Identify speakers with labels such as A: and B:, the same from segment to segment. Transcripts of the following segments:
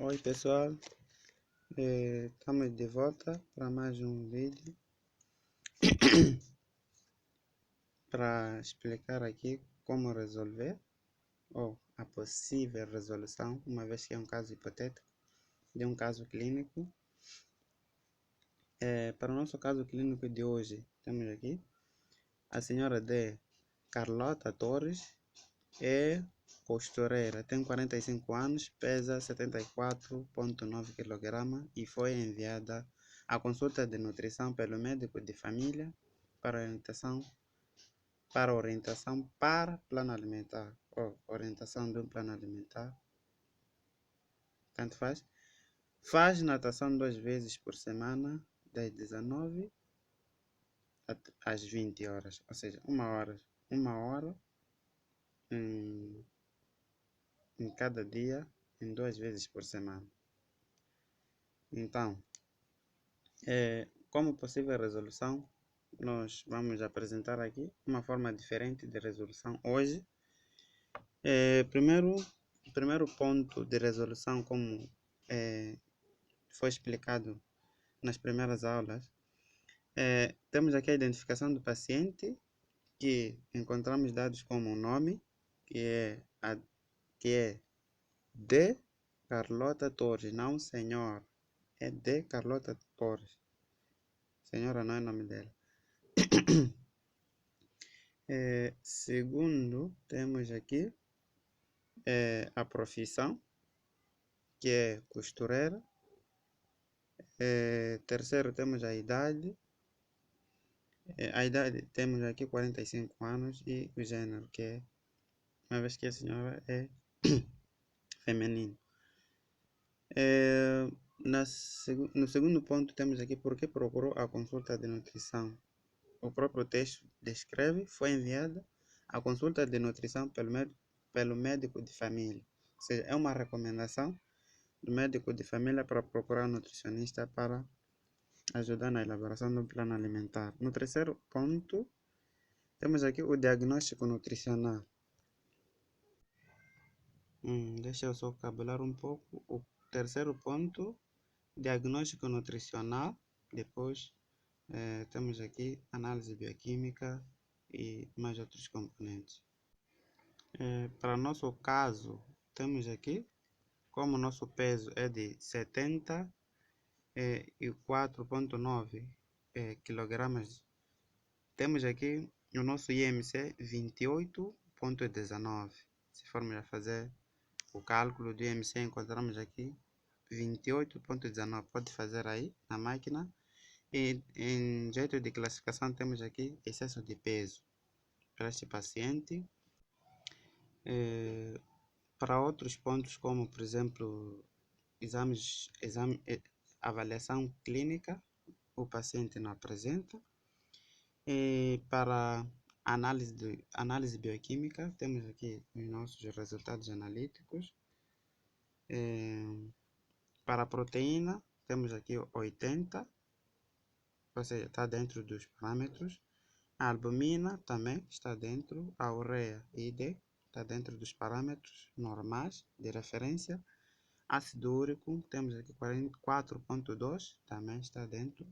A: Oi pessoal, estamos de volta para mais um vídeo para explicar aqui como resolver ou a possível resolução, uma vez que é um caso hipotético de um caso clínico. Para o nosso caso clínico de hoje, temos aqui a senhora D. Carlota Torres, é costureira, tem 45 anos, pesa 74,9 kg e foi enviada à consulta de nutrição pelo médico de família para orientação para plano alimentar ou orientação de um plano alimentar, tanto faz. Faz natação 2 vezes por semana, das 19 às 20 horas, ou seja, uma hora em cada dia, em 2 vezes por semana. Então, como possível resolução, nós vamos apresentar aqui uma forma diferente de resolução hoje. Primeiro ponto de resolução, como foi explicado nas primeiras aulas, temos aqui a identificação do paciente, que encontramos dados como o nome, que é D. Carlota Torres, não senhor, é D. Carlota Torres. Senhora não é o nome dela. Segundo, temos aqui a profissão, que é costureira. Terceiro, temos a idade. A idade temos aqui 45 anos e o gênero, que é, uma vez que a senhora é feminino. No segundo ponto, temos aqui por que procurou a consulta de nutrição. O próprio texto descreve, foi enviada a consulta de nutrição pelo médico de família. Ou seja, é uma recomendação do médico de família para procurar um nutricionista para ajudar na elaboração de um plano alimentar. No terceiro ponto, temos aqui o diagnóstico nutricional. Deixa eu só cabelar um pouco. O terceiro ponto, diagnóstico nutricional. Depois, temos aqui análise bioquímica e mais outros componentes. Para nosso caso, temos aqui, como nosso peso é de 74,9 kg, temos aqui o nosso IMC 28,19. Se formos a fazer o cálculo do IMC, encontramos aqui 28,19. Pode fazer aí na máquina. E em jeito de classificação, temos aqui excesso de peso para este paciente. Para outros pontos, como por exemplo avaliação clínica, o paciente não apresenta. Para análise bioquímica, temos aqui os nossos resultados analíticos. Para a proteína, temos aqui 80, ou seja, está dentro dos parâmetros. A albumina também está dentro, a ureia ID está dentro dos parâmetros normais de referência. Ácido úrico, temos aqui 44,2, também está dentro.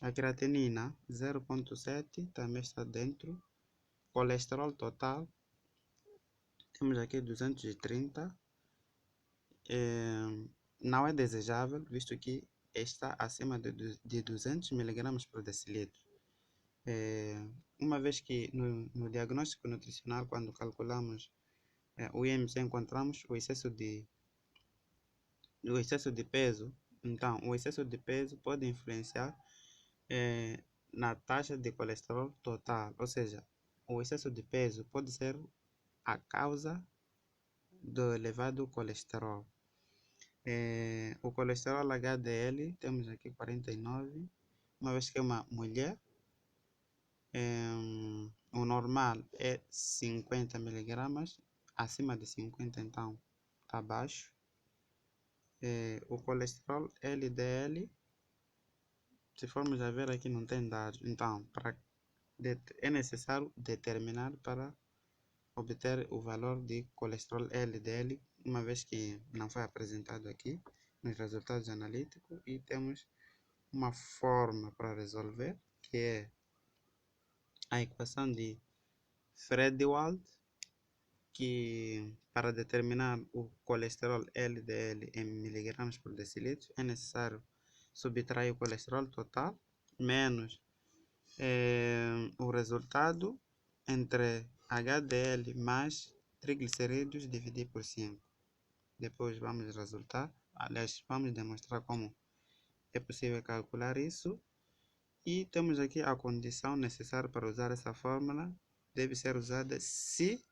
A: A creatinina 0,7 também está dentro. Colesterol total, temos aqui 230. Não é desejável, visto que está acima de 200 mg por decilitro. Uma vez que no diagnóstico nutricional, quando calculamos o IMC, encontramos o excesso de peso. Então, o excesso de peso pode influenciar na taxa de colesterol total, ou seja, o excesso de peso pode ser a causa do elevado colesterol. O colesterol HDL, temos aqui 49, uma vez que é uma mulher. O normal é 50 mg, acima de 50 então está baixo. O colesterol LDL, se formos a ver aqui, não tem dados. Então, é necessário determinar para obter o valor de colesterol LDL uma vez que não foi apresentado aqui nos resultados analíticos, e temos uma forma para resolver, que é a equação de Fredewald, que para determinar o colesterol LDL em miligramas por decilitro é necessário subtrair o colesterol total menos o resultado entre HDL mais triglicerídeos dividido por 5. Depois vamos vamos demonstrar como é possível calcular isso. E temos aqui a condição necessária para usar essa fórmula. Deve ser usada se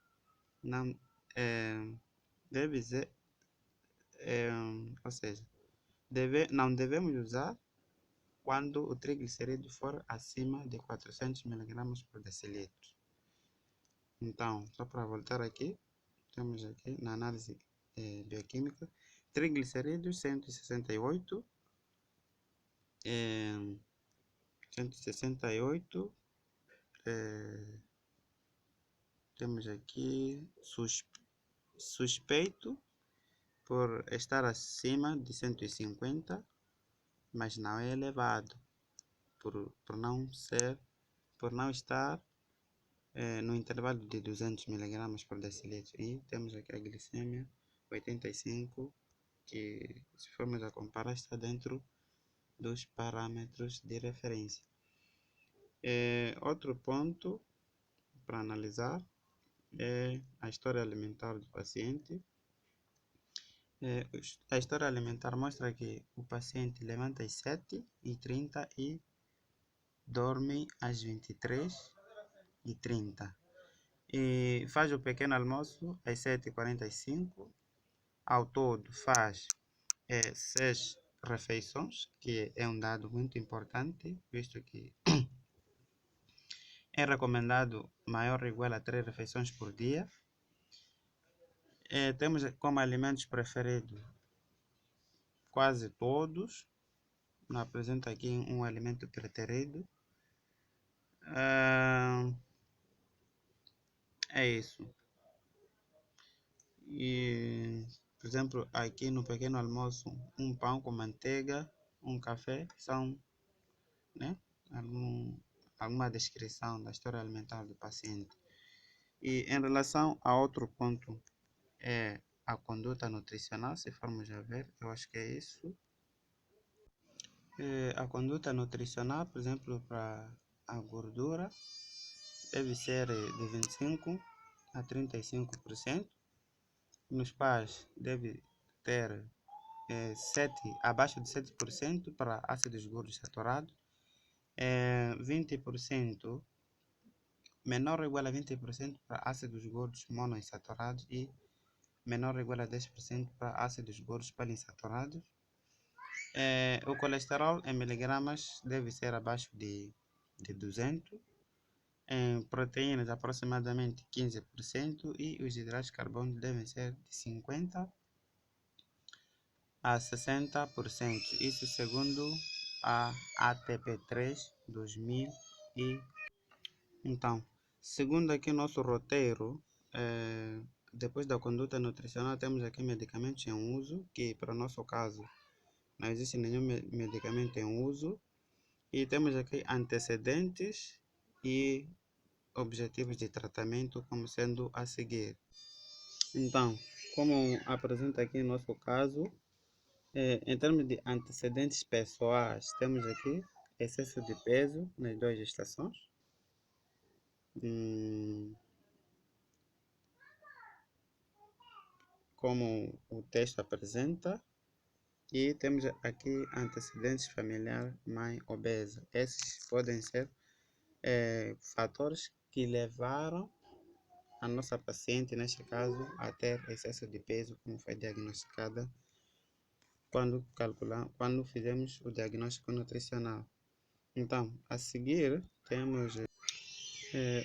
A: não deve ser, ou seja, não devemos usar quando o triglicerídeo for acima de 400 mg por decilitro. Então, só para voltar aqui, temos aqui na análise bioquímica, triglicerídeos 168, 168, temos aqui suspeito por estar acima de 150, mas não é elevado, por não estar no intervalo de 200 mg por decilitro. E temos aqui a glicemia 85, que se formos a comparar está dentro dos parâmetros de referência. Outro ponto para analisar é a história alimentar do paciente. A história alimentar mostra que o paciente levanta às 7h30 e dorme às 23h30. E faz o pequeno almoço às 7h45. Ao todo faz 6 refeições, que é um dado muito importante, visto que é recomendado maior ou igual a 3 refeições por dia. Temos como alimentos preferidos quase todos. Não apresenta aqui um alimento preferido. É isso. E, por exemplo, aqui no pequeno almoço, um pão com manteiga, um café, são, né, alguma descrição da história alimentar do paciente. E em relação a outro ponto, é a conduta nutricional, se formos a ver, eu acho que é isso. A conduta nutricional, por exemplo, para a gordura, deve ser de 25 a 35%. Nos pais, deve ter abaixo de 7% para ácidos gordos saturados, 20%, menor ou igual a 20% para ácidos gordos monoinsaturados e menor ou igual a 10% para ácidos gordos poliinsaturados. O colesterol em miligramas deve ser abaixo de 200, em proteínas aproximadamente 15%, e os hidratos de carbono devem ser de 50% a 60%. Isso segundo a ATP3 2000. Então, segundo aqui nosso roteiro, depois da conduta nutricional, temos aqui medicamentos em uso, que para o nosso caso não existe nenhum medicamento em uso. E temos aqui antecedentes e objetivos de tratamento como sendo a seguir. Então, como apresenta aqui no nosso caso, em termos de antecedentes pessoais, temos aqui excesso de peso nas 2 estações. Como o texto apresenta. E temos aqui antecedentes familiar, mãe obesa. Esses podem ser fatores que levaram a nossa paciente, neste caso, a ter excesso de peso, como foi diagnosticada quando fizemos o diagnóstico nutricional. Então, a seguir, temos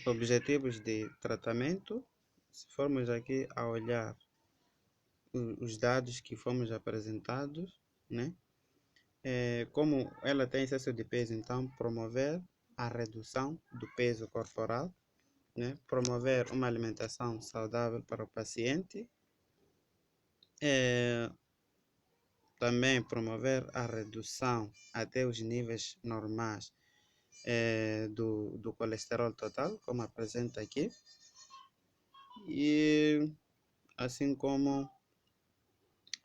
A: objetivos de tratamento. Se formos aqui a olhar os dados que fomos apresentados, né? Como ela tem excesso de peso, então promover a redução do peso corporal, né? Promover uma alimentação saudável para o paciente, Também promover a redução até os níveis normais do colesterol total, como apresenta aqui, e assim como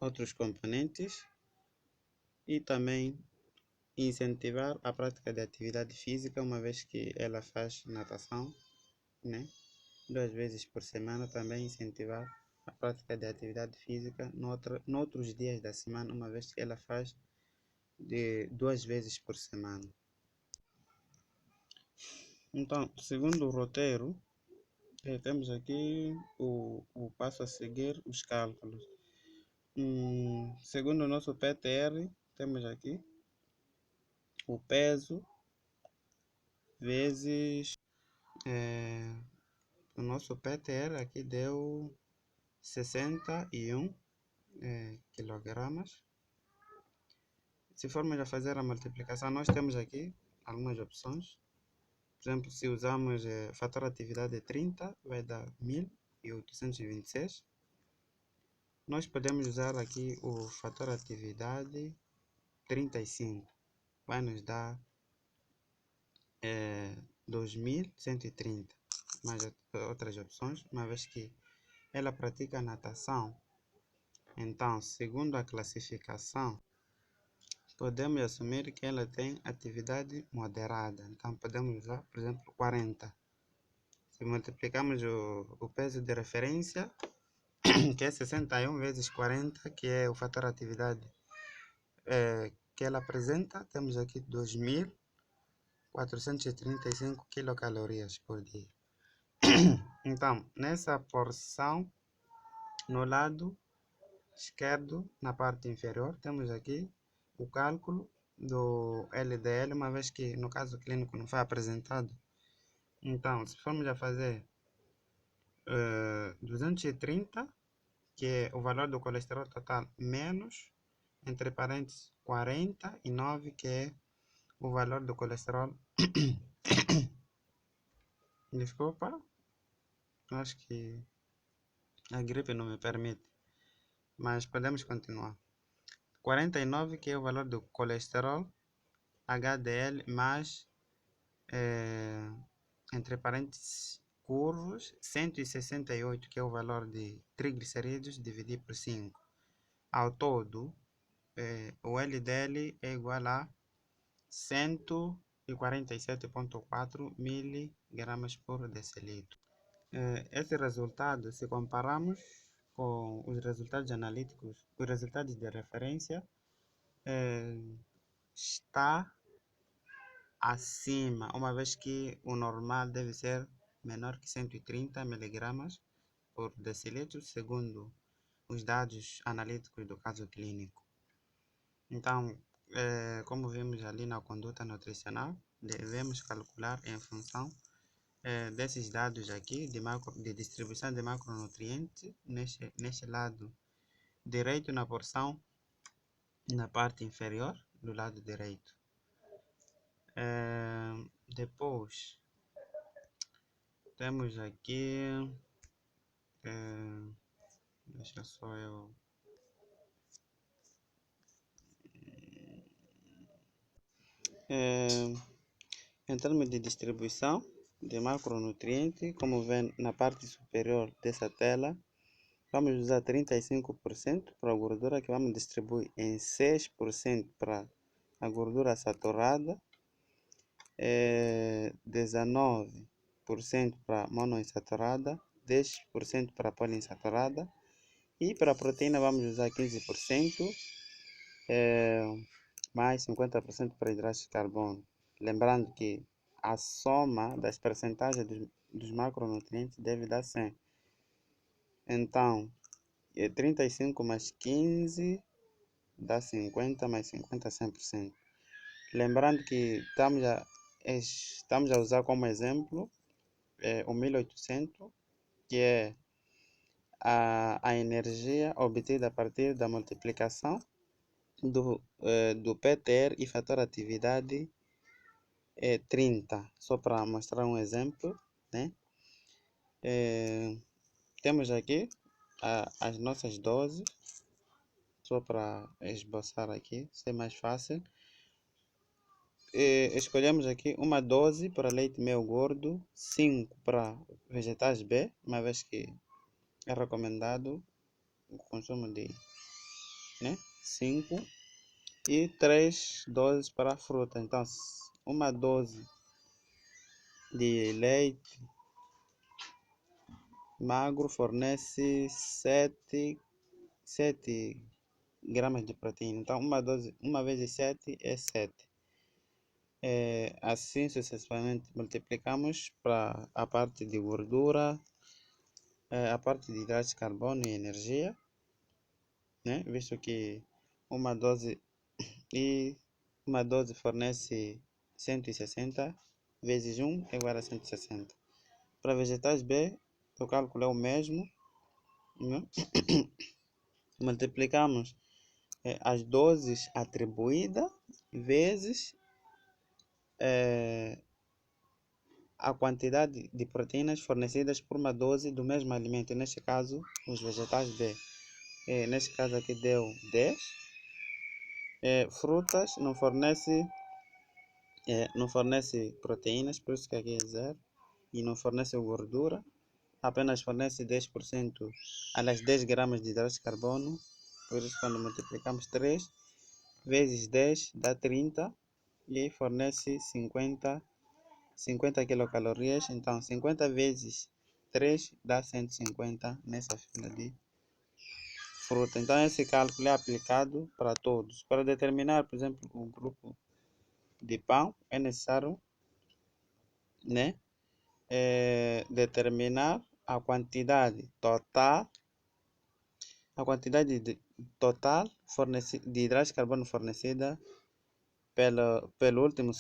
A: outros componentes, e também incentivar a prática de atividade física, uma vez que ela faz natação, né? 2 vezes por semana. Também incentivar a prática de atividade física noutros dias da semana, uma vez que ela faz de 2 vezes por semana. Então, segundo o roteiro, temos aqui o passo a seguir, os cálculos. Segundo o nosso PTR, temos aqui o peso vezes o nosso PTR aqui deu 61 quilogramas. Se formos a fazer a multiplicação, nós temos aqui algumas opções. Por exemplo, se usarmos fator atividade 30, vai dar 1826. Nós podemos usar aqui o fator atividade 35, vai nos dar 2130, mais outras opções, uma vez que ela pratica natação. Então, segundo a classificação, podemos assumir que ela tem atividade moderada. Então, podemos usar, por exemplo, 40. Se multiplicamos o peso de referência, que é 61 vezes 40, que é o fator atividade que ela apresenta, temos aqui 2.435 quilocalorias por dia. Então, nessa porção, no lado esquerdo, na parte inferior, temos aqui o cálculo do LDL, uma vez que no caso clínico não foi apresentado. Então, se formos a fazer 230, que é o valor do colesterol total, menos, entre parênteses, 49, que é o valor do colesterol. Desculpa, acho que a gripe não me permite, mas podemos continuar. 49, que é o valor do colesterol HDL, mais, entre parênteses, curvos, 168, que é o valor de triglicerídeos, dividido por 5. Ao todo, o LDL é igual a 147,4 miligramas por decilitro. Esse resultado, se compararmos com os resultados analíticos, os resultados de referência, está acima, uma vez que o normal deve ser menor que 130 miligramas por decilitro, segundo os dados analíticos do caso clínico. Então, como vimos ali na conduta nutricional, devemos calcular em função desses dados aqui de distribuição de macronutrientes neste lado direito, na porção, na parte inferior do lado direito. Depois temos aqui, deixa só eu em termos de distribuição de macronutrientes, como vem na parte superior dessa tela, vamos usar 35% para a gordura, que vamos distribuir em 6% para a gordura saturada, 19% para monoinsaturada, 10% para poliinsaturada, e para a proteína vamos usar 15%, mais 50% para hidratos de carbono. Lembrando que a soma das percentagens dos macronutrientes deve dar 100. Então, 35 mais 15 dá 50, mais 50, 100%. Lembrando que estamos a usar como exemplo o 1800, que é a energia obtida a partir da multiplicação do PTR e fator atividade 30. Só para mostrar um exemplo, né? Temos aqui as nossas doses. só para esboçar aqui, ser mais fácil. Escolhemos aqui uma dose para leite meio gordo, 5 para vegetais B, uma vez que é recomendado o consumo de 5 e 3 doses para fruta. Então, uma dose de leite magro fornece 7 gramas de proteína. Então, uma vezes 7 é 7. Assim sucessivamente multiplicamos para a parte de gordura, a parte de hidratos de carbono e energia, né? Visto que uma dose e uma dose fornece 160 vezes 1 é igual a 160. Para vegetais B, o cálculo é o mesmo, né? Multiplicamos as doses atribuídas vezes a quantidade de proteínas fornecidas por uma dose do mesmo alimento, neste caso, os vegetais B. Neste caso aqui deu 10. Frutas não fornece proteínas, por isso que aqui é 0. E não fornece gordura, apenas fornece 10%, aliás 10 gramas de hidratos de carbono. Por isso, quando multiplicamos 3 vezes 10 dá 30 e fornece 50 quilocalorias. Então, 50 vezes 3 dá 150 nessa fila de fruta. Então, esse cálculo é aplicado para todos. Para determinar, por exemplo, o grupo de pão, é necessário, né, determinar a quantidade total de hidratos de carbono fornecida pelo último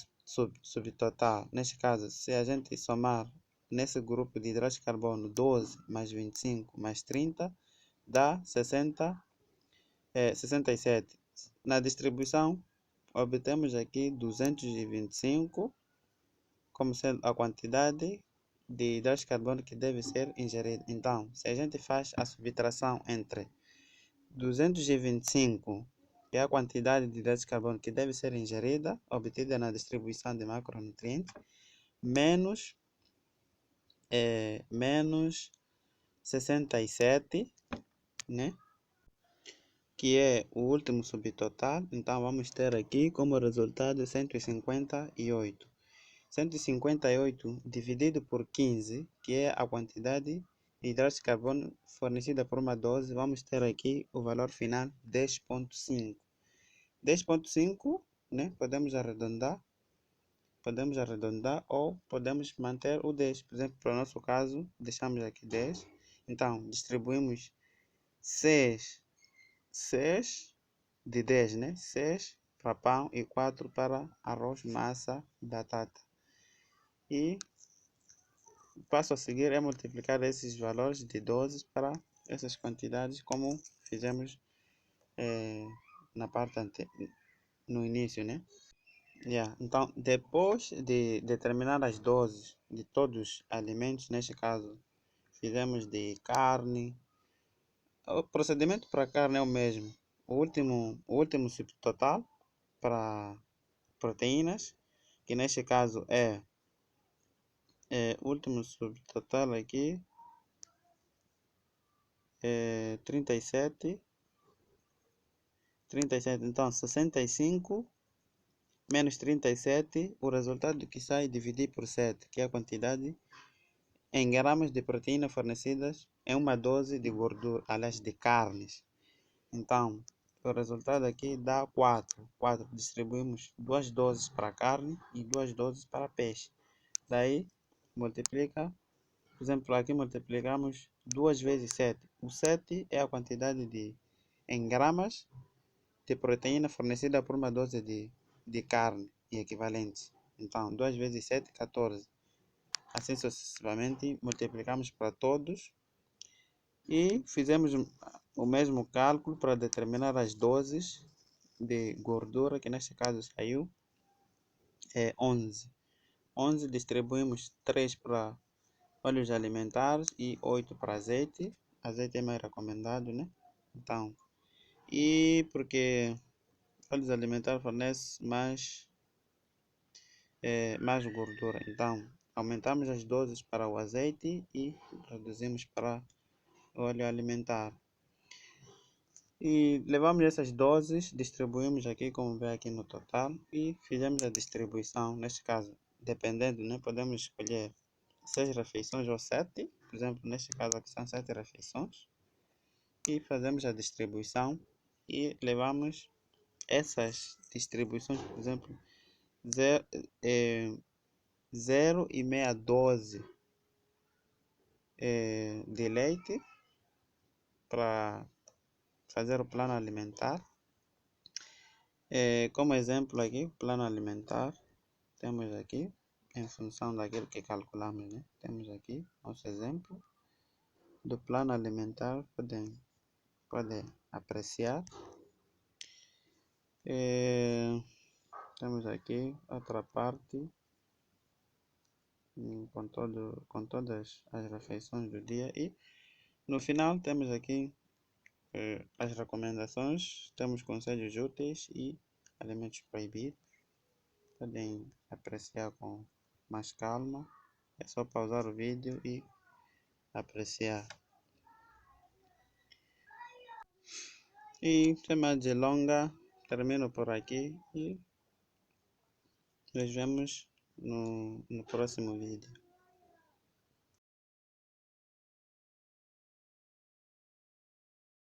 A: subtotal. Neste caso, se a gente somar nesse grupo de hidratos de carbono 12 mais 25 mais 30, dá 67. Na distribuição, obtemos aqui 225 como sendo a quantidade de hidratos de carbono que deve ser ingerida. Então, se a gente faz a subtração entre 225, que é a quantidade de hidratos de carbono que deve ser ingerida, obtida na distribuição de macronutrientes, menos 67, né? Que é o último subtotal. Então, vamos ter aqui como resultado 158. 158 dividido por 15, que é a quantidade de hidratos de carbono fornecida por uma dose, vamos ter aqui o valor final 10,5. 10,5, né? Podemos arredondar ou podemos manter o 10. Por exemplo, para o nosso caso, deixamos aqui 10. Então, distribuímos 6 de 10, né? 6 para pão e 4 para arroz, massa e batata. E o passo a seguir é multiplicar esses valores de doses para essas quantidades, como fizemos na parte no início, né? Então, depois de determinar as doses de todos os alimentos, neste caso, fizemos de carne. O procedimento para carne é o mesmo. O último subtotal para proteínas, que neste caso o último subtotal aqui é 37. Então 65 menos 37, o resultado que sai dividir por 7, que é a quantidade em gramas de proteína fornecidas em uma dose de gordura, aliás, de carnes. Então, o resultado aqui dá 4. 4 distribuímos 2 doses para carne e 2 doses para peixe. Daí, multiplica, por exemplo, aqui multiplicamos 2 vezes 7. O 7 é a quantidade em gramas de proteína fornecida por uma dose de carne e equivalentes. Então, 2 vezes 7, 14. Assim sucessivamente, multiplicamos para todos e fizemos o mesmo cálculo para determinar as doses de gordura, que neste caso saiu 11. 11 distribuímos 3 para óleos alimentares e 8 para azeite. Azeite é mais recomendado, né? Então, E porque óleos alimentares fornece mais gordura. Então, aumentamos as doses para o azeite e reduzimos para o óleo alimentar. E levamos essas doses, distribuímos aqui, como vê aqui no total, e fizemos a distribuição. Neste caso, dependendo, né, podemos escolher 6 refeições ou 7. Por exemplo, neste caso aqui são 7 refeições. E fazemos a distribuição e levamos essas distribuições, por exemplo, 0,5 dose de leite para fazer o plano alimentar. Como exemplo aqui, o plano alimentar, temos aqui, em função daquilo que calculamos, né? Temos aqui nosso exemplo do plano alimentar, podem apreciar. Temos aqui outra parte com todas as refeições do dia e no final temos aqui as recomendações, temos conselhos úteis e alimentos proibidos. Podem apreciar com mais calma, é só pausar o vídeo e apreciar. E sem mais delongas, termino por aqui e nos vemos no próximo vídeo.